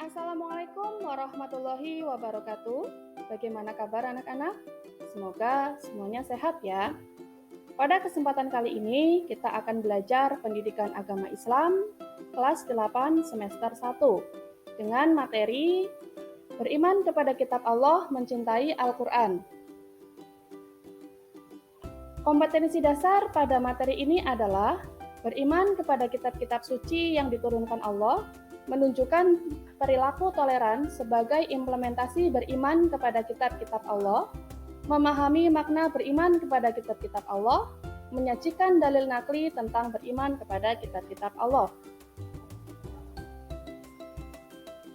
Assalamualaikum warahmatullahi wabarakatuh. Bagaimana kabar anak-anak? Semoga semuanya sehat ya. Pada kesempatan kali ini kita akan belajar pendidikan agama Islam kelas 8 semester 1 dengan materi beriman kepada kitab Allah, mencintai Al-Quran. Kompetensi dasar pada materi ini adalah beriman kepada kitab-kitab suci yang diturunkan Allah, menunjukkan perilaku toleran sebagai implementasi beriman kepada kitab-kitab Allah, memahami makna beriman kepada kitab-kitab Allah, menyajikan dalil nakli tentang beriman kepada kitab-kitab Allah.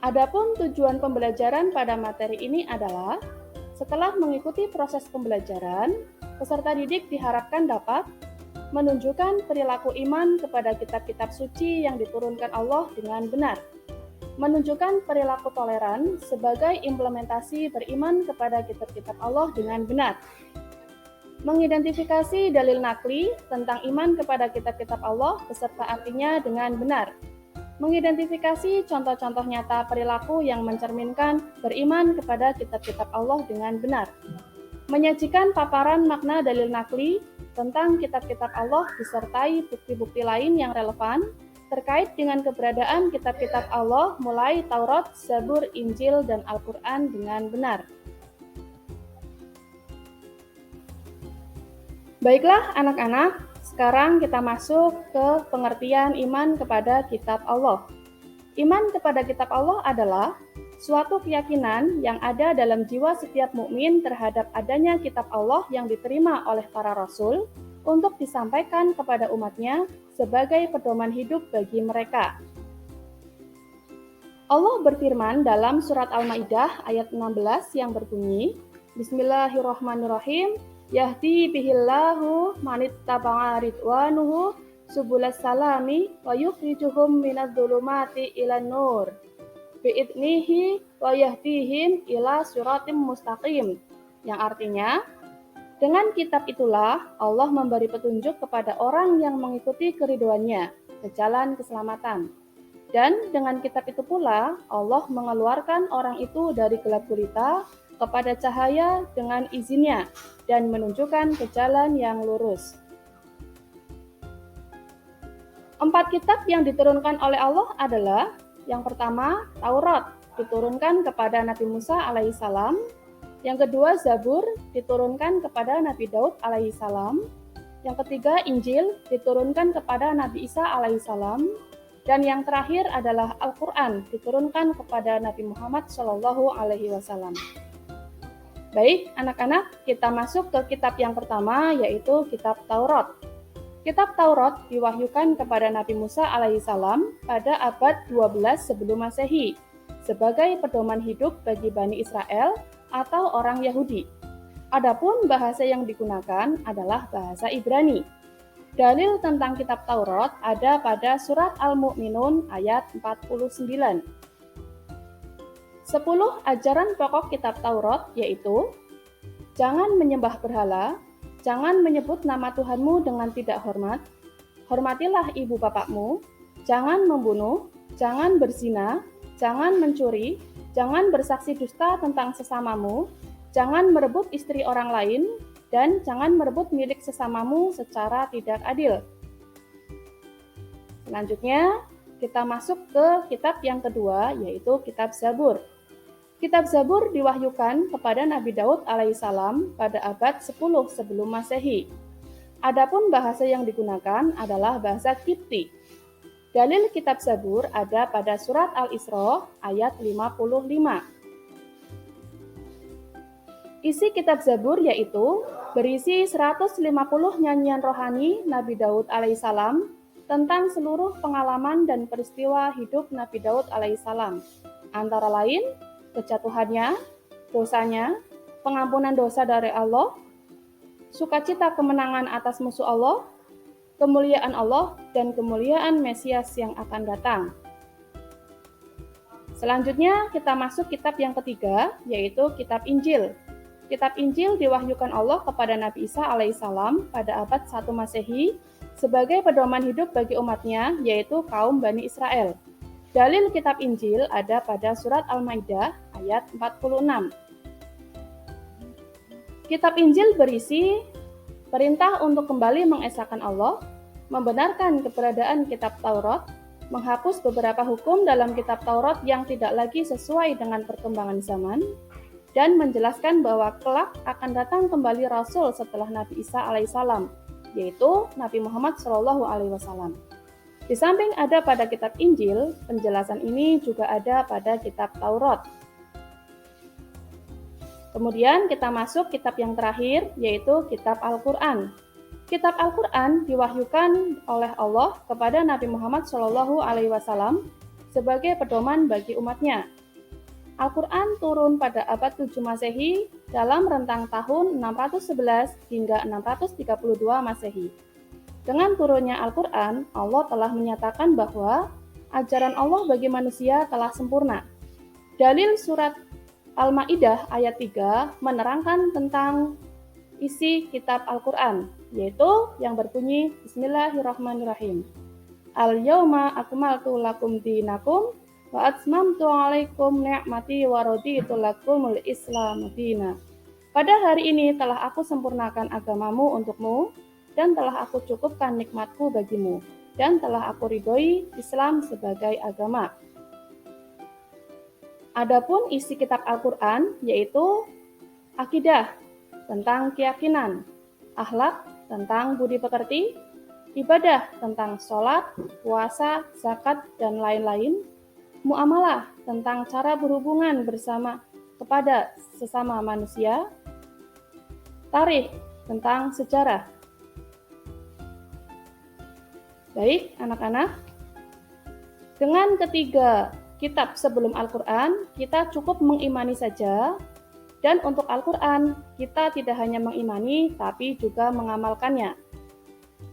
Adapun tujuan pembelajaran pada materi ini adalah setelah mengikuti proses pembelajaran, peserta didik diharapkan dapat menunjukkan perilaku iman kepada kitab-kitab suci yang diturunkan Allah dengan benar, menunjukkan perilaku toleran sebagai implementasi beriman kepada kitab-kitab Allah dengan benar, mengidentifikasi dalil nakli tentang iman kepada kitab-kitab Allah beserta artinya dengan benar, mengidentifikasi contoh-contoh nyata perilaku yang mencerminkan beriman kepada kitab-kitab Allah dengan benar, menyajikan paparan makna dalil nakli tentang kitab-kitab Allah disertai bukti-bukti lain yang relevan terkait dengan keberadaan kitab-kitab Allah mulai Taurat, Zabur, Injil, dan Al-Quran dengan benar. Baiklah anak-anak, sekarang kita masuk ke pengertian iman kepada kitab Allah. Iman kepada kitab Allah adalah suatu keyakinan yang ada dalam jiwa setiap mukmin terhadap adanya kitab Allah yang diterima oleh para rasul untuk disampaikan kepada umatnya sebagai pedoman hidup bagi mereka. Allah berfirman dalam surat Al-Maidah ayat 16 yang berbunyi, Bismillahirrahmanirrahim, Yahdi bihillahu manittaba'a ridwanuhu subulas salami wa yukhrijuhum minadh-dhulumati ilan nur bi'idnihi wa yahdihim ila siratim mustaqim, yang artinya, dengan kitab itulah Allah memberi petunjuk kepada orang yang mengikuti keridhoannya ke jalan keselamatan. Dan dengan kitab itu pula Allah mengeluarkan orang itu dari gelap gulita kepada cahaya dengan izinnya dan menunjukkan ke jalan yang lurus. 4 kitab yang diturunkan oleh Allah adalah yang pertama, Taurat diturunkan kepada Nabi Musa alaihissalam. Yang kedua, Zabur diturunkan kepada Nabi Daud alaihissalam. Yang ketiga, Injil diturunkan kepada Nabi Isa alaihissalam. Dan yang terakhir adalah Al-Quran diturunkan kepada Nabi Muhammad SAW. Baik, anak-anak, kita masuk ke kitab yang pertama, yaitu kitab Taurat. Kitab Taurat diwahyukan kepada Nabi Musa alaihissalam pada abad 12 sebelum Masehi sebagai pedoman hidup bagi Bani Israel atau orang Yahudi. Adapun bahasa yang digunakan adalah bahasa Ibrani. Dalil tentang kitab Taurat ada pada surat Al-Mu'minun ayat 49. 10 ajaran pokok kitab Taurat yaitu jangan menyembah berhala, jangan menyebut nama Tuhanmu dengan tidak hormat, hormatilah ibu bapakmu, jangan membunuh, jangan berzina, jangan mencuri, jangan bersaksi dusta tentang sesamamu, jangan merebut istri orang lain, dan jangan merebut milik sesamamu secara tidak adil. Selanjutnya, kita masuk ke kitab yang kedua, yaitu kitab Zabur. Kitab Zabur diwahyukan kepada Nabi Daud alaihissalam pada abad 10 sebelum Masehi. Adapun bahasa yang digunakan adalah bahasa Kipti. Dalil kitab Zabur ada pada surat Al-Isra ayat 55. Isi kitab Zabur yaitu berisi 150 nyanyian rohani Nabi Daud alaihissalam tentang seluruh pengalaman dan peristiwa hidup Nabi Daud alaihissalam, antara lain kejatuhannya, dosanya, pengampunan dosa dari Allah, sukacita kemenangan atas musuh Allah, kemuliaan Allah, dan kemuliaan Mesias yang akan datang. Selanjutnya kita masuk kitab yang ketiga, yaitu kitab Injil. Kitab Injil diwahyukan Allah kepada Nabi Isa alaihissalam pada abad 1 Masehi sebagai pedoman hidup bagi umatnya, yaitu kaum Bani Israel. Dalil kitab Injil ada pada surat Al-Maidah ayat 46. Kitab Injil berisi perintah untuk kembali mengesahkan Allah, membenarkan keberadaan kitab Taurat, menghapus beberapa hukum dalam kitab Taurat yang tidak lagi sesuai dengan perkembangan zaman, dan menjelaskan bahwa kelak akan datang kembali Rasul setelah Nabi Isa alaihissalam, yaitu Nabi Muhammad SAW. Di samping ada pada kitab Injil, penjelasan ini juga ada pada kitab Taurat. Kemudian kita masuk kitab yang terakhir, yaitu kitab Al-Quran. Kitab Al-Quran diwahyukan oleh Allah kepada Nabi Muhammad SAW sebagai pedoman bagi umatnya. Al-Quran turun pada abad 7 Masehi dalam rentang tahun 611 hingga 632 Masehi. Dengan turunnya Al-Quran, Allah telah menyatakan bahwa ajaran Allah bagi manusia telah sempurna. Dalil surat Al-Maidah ayat 3 menerangkan tentang isi kitab Al-Quran, yaitu yang berbunyi Bismillahirrahmanirrahim. Al-yawma akmaltu lakum dinakum wa atmamtu alaikum ni'mati wa raditu lakumul Islam dina. Pada hari ini telah aku sempurnakan agamamu untukmu, dan telah aku cukupkan nikmatku bagimu, dan telah aku ridhoi Islam sebagai agama. Adapun isi kitab Al-Quran yaitu akidah, tentang keyakinan, akhlak, tentang budi pekerti, ibadah, tentang sholat, puasa, zakat, dan lain-lain, muamalah, tentang cara berhubungan bersama kepada sesama manusia, tarikh, tentang sejarah. Baik, anak-anak, dengan ketiga kitab sebelum Al-Quran, kita cukup mengimani saja, dan untuk Al-Quran, kita tidak hanya mengimani, tapi juga mengamalkannya.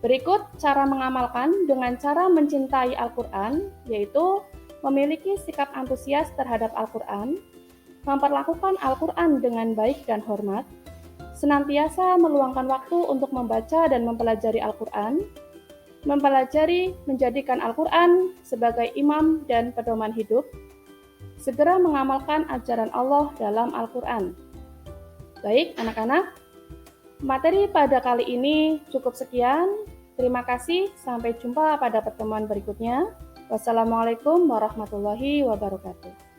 Berikut cara mengamalkan dengan cara mencintai Al-Quran, yaitu memiliki sikap antusias terhadap Al-Quran, memperlakukan Al-Quran dengan baik dan hormat, senantiasa meluangkan waktu untuk membaca dan mempelajari Al-Quran, mempelajari menjadikan Al-Quran sebagai imam dan pedoman hidup, segera mengamalkan ajaran Allah dalam Al-Quran. Baik, anak-anak, materi pada kali ini cukup sekian. Terima kasih, sampai jumpa pada pertemuan berikutnya. Wassalamualaikum warahmatullahi wabarakatuh.